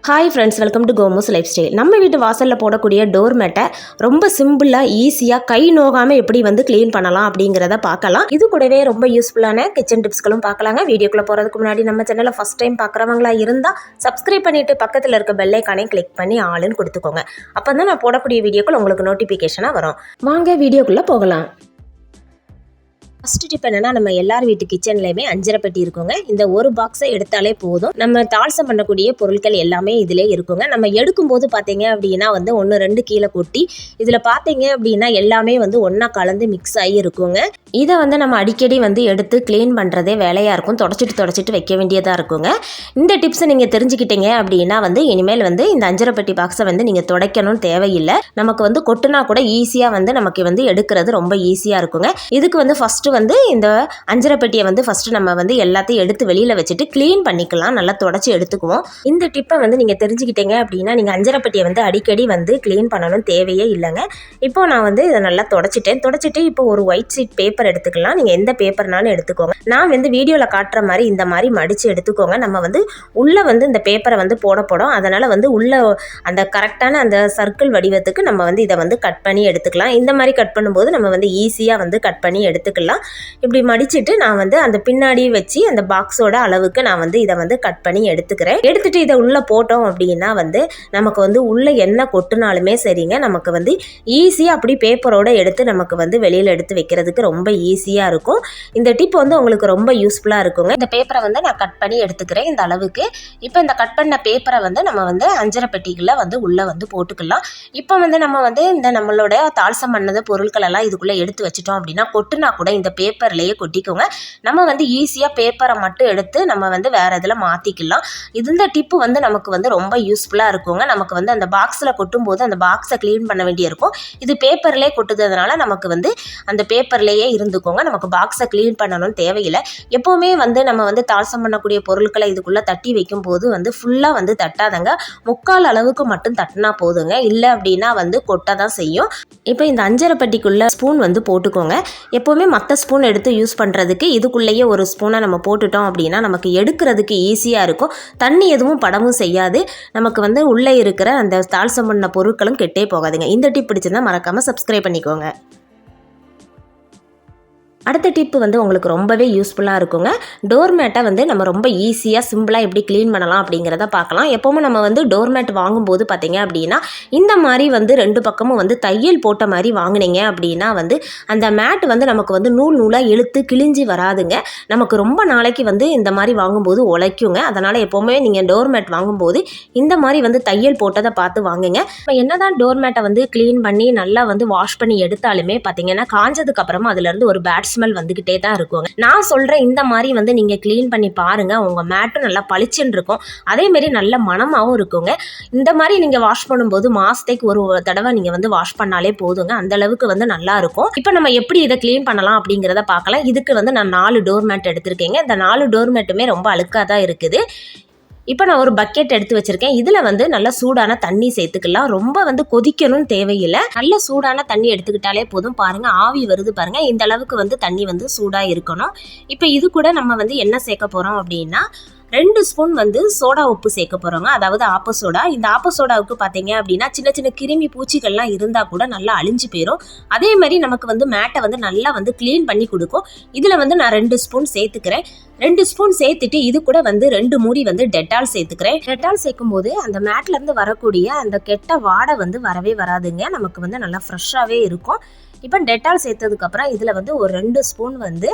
Hi friends, welcome to Komus lifestyle. நம்ம வீட்டு வாசலில் போடக்கூடிய டோர் மேட்டை ரொம்ப சிம்பிளாக ஈஸியாக கை நோகாமல் எப்படி க்ளீன் பண்ணலாம் அப்படிங்கிறத பார்க்கலாம். இது கூடவே ரொம்ப யூஸ்ஃபுல்லான கிச்சன் டிப்ஸ்களும் பார்க்கலாங்க. வீடியோக்குள்ளே போகிறதுக்கு முன்னாடி நம்ம சேனலை ஃபஸ்ட் டைம் பார்க்குறவங்களா இருந்தால் சப்ஸ்கிரைப் பண்ணிவிட்டு பக்கத்தில் இருக்க பெல் ஐக்கானை கிளிக் பண்ணி ஆளுன்னு கொடுத்துக்கோங்க. அப்போ தான் நான் போடக்கூடிய வீடியோக்கள் உங்களுக்கு நோட்டிஃபிகேஷனாக வரும். வாங்க வீடியோக்குள்ளே போகலாம். ஃபஸ்ட்டு டிப் என்னன்னா, நம்ம எல்லார் வீட்டு கிச்சன்லையுமே அஞ்சரை பெட்டி இருக்குங்க. இந்த ஒரு பாக்ஸை எடுத்தாலே போதும். நம்ம தாள்சம் பண்ணக்கூடிய பொருட்கள் எல்லாமே இதிலே இருக்குங்க. நம்ம எடுக்கும்போது பார்த்தீங்க அப்படின்னா 1-2 கீழே கொட்டி இதில் பார்த்தீங்க அப்படின்னா எல்லாமே ஒன்றா கலந்து மிக்ஸ் ஆகி இருக்குங்க. இதை நம்ம அடிக்கடி எடுத்து க்ளீன் பண்ணுறதே வேலையாக இருக்கும். தொடச்சிட்டு வைக்க வேண்டியதாக இருக்குங்க. இந்த டிப்ஸை நீங்கள் தெரிஞ்சுக்கிட்டீங்க அப்படின்னா இனிமேல் இந்த அஞ்சரை பெட்டி பாக்ஸை நீங்கள் துடைக்கணும்னு தேவையில்லை. நமக்கு கொட்டுனா கூட ஈஸியாக நமக்கு எடுக்கிறது ரொம்ப ஈஸியாக இருக்குங்க. இதுக்கு ஃபஸ்ட்டு இந்த அஞ்சரை பெட்டியை ஃபஸ்ட்டு நம்ம எல்லாத்தையும் எடுத்து வெளியில் வச்சுட்டு க்ளீன் பண்ணிக்கலாம். நல்லா தொடச்சி எடுத்துக்குவோம். இந்த டிப்பை நீங்கள் தெரிஞ்சுக்கிட்டீங்க அப்படின்னா நீங்கள் அஞ்சரை பெட்டியை அடிக்கடி க்ளீன் பண்ணணும் தேவையே இல்லைங்க. இப்போ நான் இதை நல்லா தொடச்சிட்டு இப்போ ஒரு ஒயிட் ஷீட் பேப்பர் எடுத்துக்கலாம். நீங்கள் எந்த பேப்பர்னாலும் எடுத்துக்கோங்க. நான் வீடியோவில் காட்டுற மாதிரி இந்த மாதிரி மடித்து எடுத்துக்கோங்க. நம்ம உள்ளே இந்த பேப்பரை போடும். அதனால் உள்ள அந்த கரெக்டான அந்த சர்க்கிள் வடிவத்துக்கு நம்ம இதை கட் பண்ணி எடுத்துக்கலாம். இந்த மாதிரி கட் பண்ணும்போது நம்ம ஈஸியாக கட் பண்ணி எடுத்துக்கலாம். இப்படி மடிச்சுட்டு நான் அந்த பின்னாடி வச்சு அந்த பாக்ஸோட அளவுக்கு நான் இதை கட் பண்ணி எடுத்துக்கிறேன். எடுத்துட்டு இதை உள்ளே போட்டோம் அப்படின்னா நமக்கு உள்ளே என்ன கொட்டுனாலுமே சரிங்க, நமக்கு ஈஸியாக அப்படி பேப்பரோட எடுத்து நமக்கு வெளியில் எடுத்து வைக்கிறதுக்கு ரொம்ப ஈஸியாக இருக்கும். இந்த டிப் உங்களுக்கு ரொம்ப யூஸ்ஃபுல்லாக இருக்குங்க. இந்த பேப்பரை நான் கட் பண்ணி எடுத்துக்கிறேன் இந்த அளவுக்கு. இப்போ இந்த கட் பண்ண பேப்பரை நம்ம அஞ்சரை பெட்டிகளில் உள்ளே போட்டுக்கலாம். இப்போ நம்ம இந்த நம்மளோட தாள்சம் பண்ணது பொருட்கள் எல்லாம் இதுக்குள்ளே எடுத்து வச்சிட்டோம் அப்படின்னா கொட்டுனா கூட இந்த பேப்பர்லேயே கொட்டிக்கோங்க. நம்ம ஈஸியாக பேப்பரை மட்டும் எடுத்து நம்ம வேறு இதில் மாற்றிக்கலாம். இந்த டிப்பு நமக்கு ரொம்ப யூஸ்ஃபுல்லாக இருக்குங்க. நமக்கு அந்த பாக்ஸில் கொட்டும்போது அந்த பாக்ஸை க்ளீன் பண்ண வேண்டியிருக்கும். இது பேப்பர்லேயே கொட்டுறதுனால நமக்கு அந்த பேப்பர்லேயே இருந்துக்கோங்க. நமக்கு பாக்ஸை க்ளீன் பண்ணணும்னு தேவையில்லை. எப்போவுமே நம்ம தாள்சம் பண்ணக்கூடிய பொருட்களை இதுக்குள்ளே தட்டி வைக்கும்போது ஃபுல்லாக தட்டாதங்க. முக்கால் அளவுக்கு மட்டும் தட்டினா போதுங்க. இல்லை அப்படின்னா கொட்ட தான் செய்யும். இப்போ இந்த அஞ்சரை பெட்டிக்குள்ளே ஸ்பூன் போட்டுக்கோங்க. எப்போவுமே மற்ற ஸ்பூன் எடுத்து யூஸ் பண்ணுறதுக்கு இதுக்குள்ளேயே ஒரு ஸ்பூனை நம்ம போட்டுட்டோம் அப்படின்னா நமக்கு எடுக்கிறதுக்கு ஈஸியாக இருக்கும். தண்ணி எதுவும் படமும் செய்யாது. நமக்கு உள்ளே இருக்கிற அந்த தாள்சம் பண்ண பொருட்களும் கெட்டே போகாதுங்க. இந்த டிப் பிடிச்சிருந்தா மறக்காமல் சப்ஸ்கிரைப் பண்ணிக்கோங்க. அடுத்த டிப்பு உங்களுக்கு ரொம்பவே யூஸ்ஃபுல்லாக இருக்குங்க. டோர்மேட்டை நம்ம ரொம்ப ஈஸியாக சிம்பிளாக எப்படி க்ளீன் பண்ணலாம் அப்படிங்கிறத பார்க்கலாம். எப்போவுமே நம்ம டோர்மேட் வாங்கும்போது பார்த்தீங்க அப்படின்னா இந்த மாதிரி 2 பக்கமும் தையல் போட்ட மாதிரி வாங்கினீங்க அப்படின்னா அந்த மேட் நமக்கு நூலாக இழுத்து கிழிஞ்சி வராதுங்க. நமக்கு ரொம்ப நாளைக்கு இந்த மாதிரி வாங்கும்போது உழைக்குங்க. அதனால் எப்போவுமே நீங்கள் டோர்மேட் வாங்கும்போது இந்த மாதிரி தையல் போட்டதை பார்த்து வாங்குங்க. இப்போ என்ன தான் டோர்மேட்டை க்ளீன் பண்ணி நல்லா வாஷ் பண்ணி எடுத்தாலுமே பார்த்தீங்கன்னா காஞ்சதுக்கப்புறமா அதுலேருந்து ஒரு பேட் ஸ்மெல் வந்துகிட்டே தான் இருக்குங்க. நான் சொல்கிறேன் இந்த மாதிரி நீங்கள் க்ளீன் பண்ணி பாருங்கள். உங்கள் மேட்டும் நல்லா பளிச்சுன்னு இருக்கும். அதேமாரி நல்ல மனமாகவும் இருக்குங்க. இந்த மாதிரி நீங்கள் வாஷ் பண்ணும்போது மாதத்துக்கு ஒரு தடவை நீங்கள் வாஷ் பண்ணாலே போதுங்க. அந்த அளவுக்கு நல்லா இருக்கும். இப்போ நம்ம எப்படி இதை க்ளீன் பண்ணலாம் அப்படிங்கிறத பார்க்கலாம். இதுக்கு நான் 4 டோர் மேட் எடுத்திருக்கேங்க. இந்த 4 டோர் மேட்டுமே ரொம்ப அழுக்காக தான் இருக்குது. இப்போ நான் ஒரு பக்கெட் எடுத்து வச்சுருக்கேன். இதில் நல்ல சூடான தண்ணி சேர்த்துக்கலாம். ரொம்ப கொதிக்கணும்னு தேவையில்லை. நல்ல சூடான தண்ணி எடுத்துக்கிட்டாலே போதும். பாருங்கள், ஆவி வருது பாருங்கள். இந்த அளவுக்கு தண்ணி சூடாக இருக்கணும். இப்போ இது கூட நம்ம என்ன சேர்க்க போகிறோம் அப்படின்னா 2 ஸ்பூன் சோடா உப்பு சேர்க்க போகிறோங்க. அதாவது ஆப்ப சோடா. இந்த ஆப்ப சோடாவுக்கு பார்த்தீங்க அப்படின்னா சின்ன சின்ன கிருமி பூச்சிகள்லாம் இருந்தால் கூட நல்லா அழிஞ்சு போயிடும். அதே மாதிரி நமக்கு மேட்டை நல்லா க்ளீன் பண்ணி கொடுக்கும். இதில் நான் 2 ஸ்பூன் சேர்த்துக்கிறேன். 2 ஸ்பூன் சேர்த்துட்டு இது கூட 2 மூடி டெட்டால் சேர்த்துக்கிறேன். டெட்டால் சேர்க்கும் போது அந்த மேட்லேருந்து வரக்கூடிய அந்த கெட்ட வாடை வரவே வராதுங்க. நமக்கு நல்லா ஃப்ரெஷ்ஷாகவே இருக்கும். இப்போ டெட்டால் சேர்த்ததுக்கப்புறம் இதில் ஒரு 2 ஸ்பூன்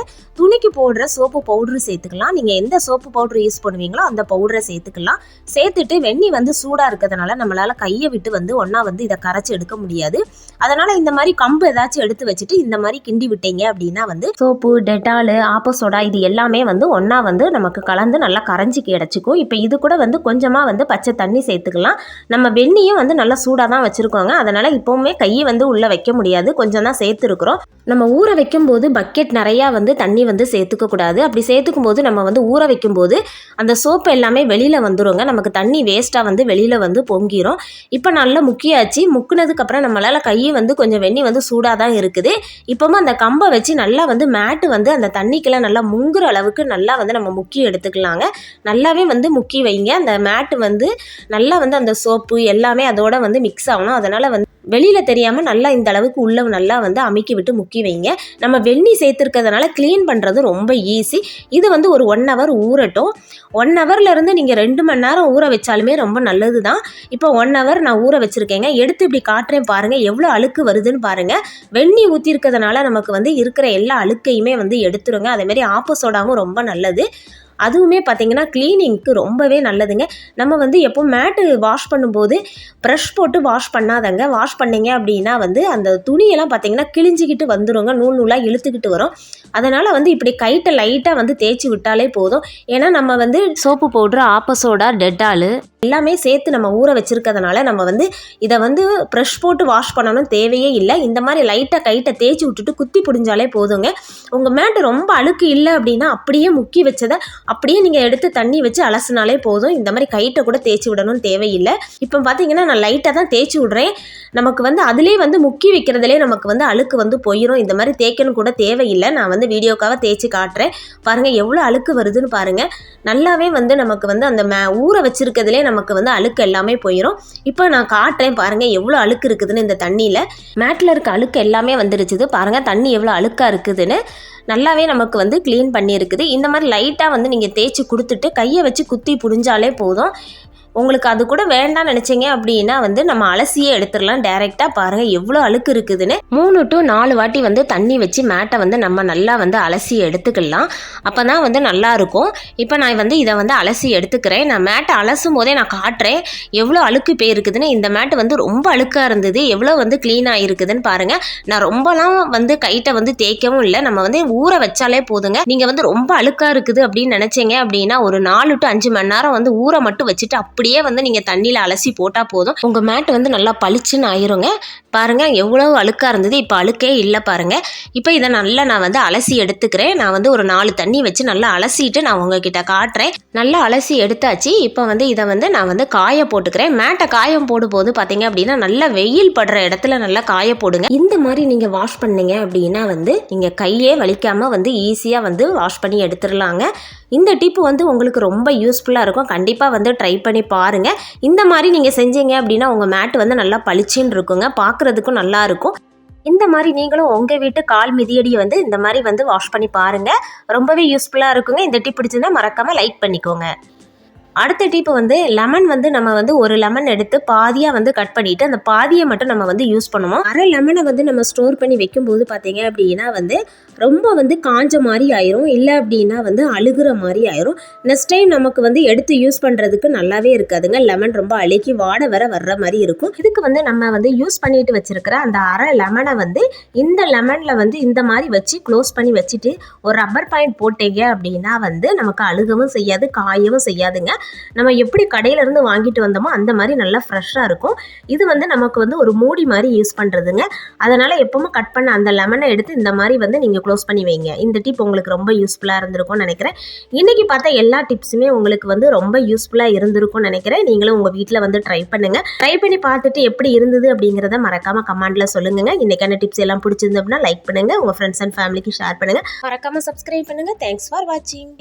துணிக்கு போடுற சோப்பு பவுட்ரு சேர்த்துக்கலாம். நீங்கள் எந்த சோப்பு பவுட்ரு யூஸ் பண்ணுவீங்களோ அந்த பவுடரை சேர்த்துக்கலாம். சேர்த்துட்டு வெண்ணி சூடாக இருக்கிறதுனால நம்மளால் கையை விட்டு ஒன்றா இதை கரைச்சி எடுக்க முடியாது. அதனால் இந்த மாதிரி கம்பு ஏதாச்சும் எடுத்து வச்சுட்டு இந்த மாதிரி கிண்டி விட்டீங்க அப்படின்னா சோப்பு, டெட்டால், ஆப்ப சோடா இது எல்லாமே ஒன்றா நமக்கு கலந்து நல்லா கரைஞ்சி கிடச்சிக்கும். இப்போ இது கூட கொஞ்சமாக பச்சை தண்ணி சேர்த்துக்கலாம். நம்ம வெண்ணியும் நல்லா சூடாக தான் வச்சுருக்கோங்க. அதனால் இப்போவுமே கையை உள்ளே வைக்க முடியாது. கொஞ்சம் தான் சேர்த்துருக்குறோம். நம்ம ஊற வைக்கும்போது பக்கெட் நிறையா வந்து தண்ணி வந்து சேர்த்துக்கக்கூடாது. அப்படி சேர்த்துக்கும் போது நம்ம வந்து ஊற வைக்கும்போது அந்த சோப்பு எல்லாமே வெளியில் வந்துடுங்க. நமக்கு தண்ணி வேஸ்ட்டாக வந்து வெளியில் வந்து பொங்கிரும். இப்போ நல்லா முக்கியாச்சு. முக்குனதுக்கப்புறம் நம்மளால் கையை வந்து கொஞ்சம் வெந்நி வந்து சூடாக தான் இருக்குது. இப்போவும் அந்த கம்பை வச்சு நல்லா வந்து மேட்டு வந்து அந்த தண்ணிக்கெல்லாம் நல்லா முங்குற அளவுக்கு நல்லா வந்து நம்ம முக்கி எடுத்துக்கலாங்க. நல்லாவே வந்து முக்கி வைங்க. அந்த மேட்டு வந்து நல்லா வந்து அந்த சோப்பு எல்லாமே அதோட வந்து மிக்ஸ் ஆகணும். அதனால் வந்து வெளியில் தெரியாமல் நல்லா இந்த அளவுக்கு உள்ள நல்லா வந்து அமுக்கி விட்டு முக்கி வைங்க. நம்ம வெந்நி சேர்த்துருக்கிறதுனால க்ளீன் பண்ணுறது ரொம்ப ஈஸி. இது வந்து ஒரு 1 ஹவர் ஊறட்டும். 1 ஹவர்லேருந்து நீங்கள் 2 மணி நேரம் ஊற வச்சாலுமே ரொம்ப நல்லது தான். இப்போ 1 ஹவர் நான் ஊற வச்சுருக்கேங்க. எடுத்து இப்படி காட்டுறேன் பாருங்கள், எவ்வளோ அழுக்கு வருதுன்னு பாருங்கள். வெந்நி ஊற்றிருக்கிறதுனால நமக்கு வந்து இருக்கிற எல்லா அழுக்கையுமே வந்து எடுத்துருங்க. அதேமாரி ஆப்ப சோடாவும் ரொம்ப நல்லது. அதுவுமே பார்த்திங்கன்னா க்ளீனிங்க்கு ரொம்பவே நல்லதுங்க. நம்ம வந்து எப்போ மேட்டு வாஷ் பண்ணும்போது ப்ரஷ் போட்டு வாஷ் பண்ணாதங்க. வாஷ் பண்ணிங்க அப்படின்னா வந்து அந்த துணியெல்லாம் பார்த்திங்கன்னா கிழிஞ்சிக்கிட்டு வந்துடுங்க, நூல் நூலாக இழுத்துக்கிட்டு வரும். அதனால் வந்து இப்படி கைட்டை லைட்டாக வந்து தேய்ச்சி விட்டாலே போதும். ஏன்னா நம்ம வந்து சோப்பு பவுட்ரு, ஆப்ப சோடா, டெட்டாலு எல்லாமே சேர்த்து நம்ம ஊற வச்சுருக்கிறதுனால நம்ம வந்து இதை வந்து ப்ரஷ் போட்டு வாஷ் பண்ணணும் தேவையே இல்லை. இந்த மாதிரி லைட்டாக கைட்டை தேய்ச்சி விட்டுட்டு குத்தி பிடிஞ்சாலே போதுங்க. உங்கள் மேட்டு ரொம்ப அழுக்கு இல்லை அப்படின்னா அப்படியே முக்கி வச்சதை அப்படியே நீங்கள் எடுத்து தண்ணி வச்சு அலசினாலே போதும். இந்த மாதிரி கைட்டை கூட தேய்ச்சி விடணும்னு தேவையில்லை. இப்போ பார்த்தீங்கன்னா நான் லைட்டாக தான் தேய்ச்சி விட்றேன். நமக்கு வந்து அதிலே வந்து முக்கி வைக்கிறதுலே நமக்கு வந்து அழுக்கு வந்து போயிடும். இந்த மாதிரி தேய்க்கணும் கூட தேவையில்லை. நான் வந்து வீடியோக்காக தேய்ச்சி காட்டுறேன் பாருங்கள், எவ்வளோ அழுக்கு வருதுன்னு பாருங்கள். நல்லாவே வந்து நமக்கு வந்து அந்த ஊற வச்சுருக்கிறதுலே நமக்கு வந்து அழுக்கு எல்லாமே போயிடும். இப்போ நான் காட்டுறேன் பாருங்கள் எவ்வளோ அழுக்கு இருக்குதுன்னு. இந்த தண்ணியில் மேட்டில் இருக்க அழுக்கு எல்லாமே வந்துருச்சுது பாருங்கள். தண்ணி எவ்வளோ அழுக்காக இருக்குதுன்னு நல்லாவே நமக்கு வந்து க்ளீன் பண்ணியிருக்குது. இந்த மாதிரி லைட்டாக வந்து நீங்கள் தேய்ச்சி கொடுத்துட்டு கையை வச்சு குத்தி புடிஞ்சாலே போதும். உங்களுக்கு அது கூட வேண்டாம்னு நினச்சிங்க அப்படின்னா வந்து நம்ம அலசியே எடுத்துடலாம் டைரெக்டாக. பாருங்கள் எவ்வளோ அழுக்கு இருக்குதுன்னு. 3 to 4 வாட்டி வந்து தண்ணி வச்சு மேட்டை வந்து நம்ம நல்லா வந்து அலசி எடுத்துக்கலாம். அப்போ தான் வந்து நல்லாயிருக்கும். இப்போ நான் வந்து இதை வந்து அலசி எடுத்துக்கிறேன். நான் மேட்டை அலசும் போதே நான் காட்டுறேன் எவ்வளோ அழுக்கு போயிருக்குதுன்னு. இந்த மேட்டு வந்து ரொம்ப அழுக்காக இருந்தது, எவ்வளோ வந்து க்ளீனாக இருக்குதுன்னு பாருங்கள். நான் ரொம்பலாம் வந்து கைட்டை வந்து தேய்க்கவும் இல்லை. நம்ம வந்து ஊற வச்சாலே போதுங்க. நீங்கள் வந்து ரொம்ப அழுக்காக இருக்குது அப்படின்னு நினச்சிங்க அப்படின்னா ஒரு 4 to 5 மணி நேரம் வந்து ஊற மட்டும் வச்சுட்டு அப்படியே வந்து நீங்கள் தண்ணியில் அலசி போட்டால் போதும். உங்கள் மேட்டு வந்து நல்லா பளிச்சுன்னு ஆயிருங்க. பாருங்கள் எவ்வளோ அழுக்காக இருந்தது, இப்போ அழுக்கே இல்லை பாருங்கள். இப்போ இதை நல்லா நான் வந்து அலசி எடுத்துக்கிறேன். நான் வந்து ஒரு 4 தண்ணி வச்சு நல்லா அலசிட்டு நான் உங்ககிட்ட காட்டுறேன். நல்லா அலசி எடுத்தாச்சு. இப்போ வந்து இதை வந்து நான் வந்து காய போட்டுக்கிறேன். மேட்டை காயம் போடும்போது பார்த்தீங்க அப்படின்னா நல்லா வெயில் படுற இடத்துல நல்லா காய போடுங்க. இந்த மாதிரி நீங்கள் வாஷ் பண்ணீங்க அப்படின்னா வந்து நீங்கள் கையே வலிக்காமல் வந்து ஈஸியாக வந்து வாஷ் பண்ணி எடுத்துடலாங்க. இந்த டிப்பு வந்து உங்களுக்கு ரொம்ப யூஸ்ஃபுல்லாக இருக்கும். கண்டிப்பாக வந்து ட்ரை பண்ணி பாருங்கள். இந்த மாதிரி நீங்கள் செஞ்சீங்க அப்படின்னா உங்கள் மேட்டு வந்து நல்லா பளிச்சுன்னு இருக்குங்க, பார்க்குறதுக்கும் நல்லாயிருக்கும். இந்த மாதிரி நீங்களும் உங்கள் வீட்டு கால் மிதியடியை வந்து இந்த மாதிரி வந்து வாஷ் பண்ணி பாருங்கள். ரொம்பவே யூஸ்ஃபுல்லாக இருக்குங்க. இந்த டிப் பிடிச்சிருந்தா மறக்காமல் லைக் பண்ணிக்கோங்க. அடுத்த டிப்பு வந்து லெமன் வந்து நம்ம வந்து ஒரு லெமன் எடுத்து பாதியாக வந்து கட் பண்ணிவிட்டு அந்த பாதியை மட்டும் நம்ம வந்து யூஸ் பண்ணுவோம். அரை லெமனை வந்து நம்ம ஸ்டோர் பண்ணி வைக்கும்போது பார்த்தீங்க அப்படின்னா வந்து ரொம்ப வந்து காஞ்ச மாதிரி ஆயிரும், இல்லை அப்படின்னா வந்து அழுகிற மாதிரி ஆயிரும். நெக்ஸ்ட் டைம் நமக்கு வந்து எடுத்து யூஸ் பண்ணுறதுக்கு நல்லாவே இருக்காதுங்க. லெமன் ரொம்ப அழுகி வாட வர்ற மாதிரி இருக்கும். இதுக்கு வந்து நம்ம வந்து யூஸ் பண்ணிட்டு வச்சிருக்கிற அந்த அரை லெமனை வந்து இந்த லெமனில் வந்து இந்த மாதிரி வச்சு க்ளோஸ் பண்ணி வச்சுட்டு ஒரு ரப்பர் பாயிண்ட் போட்டீங்க அப்படின்னா வந்து நமக்கு அழுகவும் செய்யாது, காயவும் செய்யாதுங்க. நம்ம எப்படி கடையிலேருந்து வாங்கிட்டு வந்தோமோ அந்த மாதிரி நல்லா ஃப்ரெஷ்ஷாக இருக்கும். இது வந்து நமக்கு வந்து ஒரு மூடி மாதிரி யூஸ் பண்ணுறதுங்க. அதனால் எப்பவும் கட் பண்ண அந்த லெமனை எடுத்து இந்த மாதிரி வந்து நீங்கள் க்ளோஸ் பண்ணி வைங்க. இந்த டிப் உங்களுக்கு ரொம்ப யூஸ்ஃபுல்லாக இருந்திருக்கும்னு நினைக்கிறேன். இன்றைக்கி பார்த்தா எல்லா டிப்ஸுமே உங்களுக்கு வந்து ரொம்ப யூஸ்ஃபுல்லாக இருந்திருக்கும்னு நினைக்கிறேன். நீங்களும் உங்கள் வீட்டில் வந்து ட்ரை பண்ணுங்கள். ட்ரை பண்ணி பார்த்துட்டு எப்படி இருந்தது அப்படிங்கிறத மறக்காமல் கமெண்ட்டில் சொல்லுங்கள். இன்றைக்கான டிப்ஸ் எல்லாம் பிடிச்சிருந்து அப்படின்னா லைக் பண்ணுங்கள், உங்கள் ஃப்ரெண்ட்ஸ் அண்ட் ஃபேமிலிக்கு ஷேர் பண்ணுங்கள், மறக்காமல் சப்ஸ்கிரைப் பண்ணுங்கள். தேங்க்ஸ் ஃபார் வாட்சிங்.